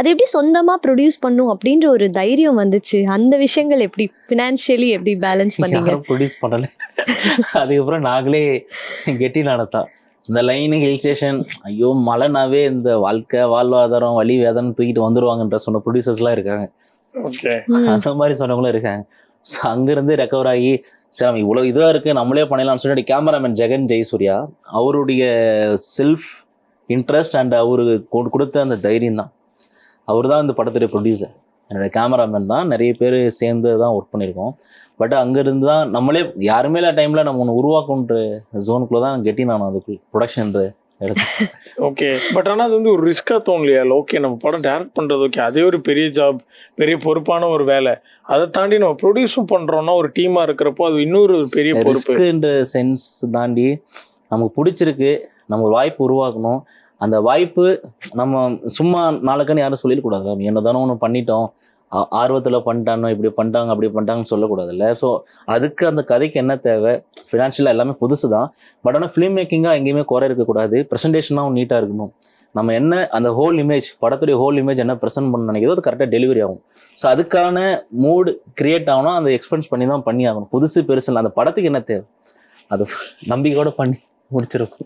அது எப்படி சொந்தமா ப்ரொடியூஸ் பண்ணும் அப்படின்ற ஒரு தைரியம் வந்துச்சு? அந்த விஷயங்கள் எப்படி ஃபினான்ஷியலி எப்படி பேலன்ஸ் பண்ணீங்க? யாரும் ப்ரொடியூஸ் பண்ணல. அதுக்கப்புறம் நாங்களே கெட்டி நடத்தான். இந்த லைனு ஹில் ஸ்டேஷன், ஐயோ மழைனாவே இந்த வாழ்க்கை வாழ்வாதாரம் வழி வேதனை தூக்கிட்டு வந்துருவாங்கன்ற சொன்ன ப்ரொடியூசர்ஸ்லாம் இருக்காங்க. ஓகே. அந்த மாதிரி சொன்னவங்களும் இருக்காங்க. ஸோ அங்கிருந்து ரெக்கவர் ஆகி சரி நம்ம இவ்வளோ இதாக இருக்குது நம்மளே பண்ணிடலாம்னு சொல்லிட்டு கேமராமேன் ஜெகன் ஜெயசூர்யா அவருடைய செல்ஃப் இன்ட்ரெஸ்ட் அண்ட் அவரு கொடுத்த அந்த தைரியம் தான். அவர் தான் இந்த படத்துடைய ப்ரொடியூசர். என்னோடய கேமராமேன் தான். நிறைய பேர் சேர்ந்து தான் ஒர்க் பண்ணியிருக்கோம். பட் அங்கேருந்து தான் நம்மளே யாருமே இல்லை டைமில் நம்ம ஒன்று உருவாக்குன்ற ஜோனுக்குள்ளே தான் கெட்டி நான் அதுக்கு ப்ரொடக்ஷன் எடுத்து. ஓகே. பட் ஆனால் அது வந்து ஒரு ரிஸ்க்காக தோணலையா? ஓகே நம்ம படம் டேரக்ட் பண்ணுறது ஓகே, அதே ஒரு பெரிய ஜாப், பெரிய பொறுப்பான ஒரு வேலை. அதை தாண்டி நம்ம ப்ரொடியூஸும் பண்ணுறோன்னா ஒரு டீமாக இருக்கிறப்போ அது இன்னொரு பெரிய பொறுப்பு. ரிஸ்க்குன்ற சென்ஸ் தாண்டி நமக்கு பிடிச்சிருக்கு, நம்ம ஒரு வாய்ப்பு உருவாக்கணும். அந்த வாய்ப்பு நம்ம சும்மா நாளைக்குன்னு யாரும் சொல்லிடக்கூடாது. நம்ம என்ன தானே ஒன்று பண்ணிட்டோம், ஆர்வத்தில் பண்ணிட்டானோ இப்படி பண்ணிட்டாங்க அப்படி பண்ணிட்டாங்கன்னு சொல்லக்கூடாதுல்ல. ஸோ அதுக்கு அந்த கதைக்கு என்ன தேவை? ஃபினான்ஷியலாக எல்லாமே புதுசு தான். பட் ஆனால் ஃபிலிம் மேக்கிங்காக எங்கேயுமே குறை இருக்கக்கூடாது. ப்ரெசன்டேஷனாகவும் நீட்டாக இருக்கணும். நம்ம என்ன அந்த ஹோல் இமேஜ், படத்துடைய ஹோல் இமேஜ் என்ன ப்ரெசென்ட் பண்ண நினைக்கிறதோ அது கரெக்டாக டெலிவரி ஆகும். ஸோ அதுக்கான மூடு கிரியேட் ஆகணும். அந்த எக்ஸ்பென்ஸ் பண்ணி தான் பண்ணி ஆகணும். புதுசு பெருசு இல்லை, அந்த படத்துக்கு என்ன தேவை அது நம்பிக்கையோட பண்ணி முடிச்சிருக்கும்.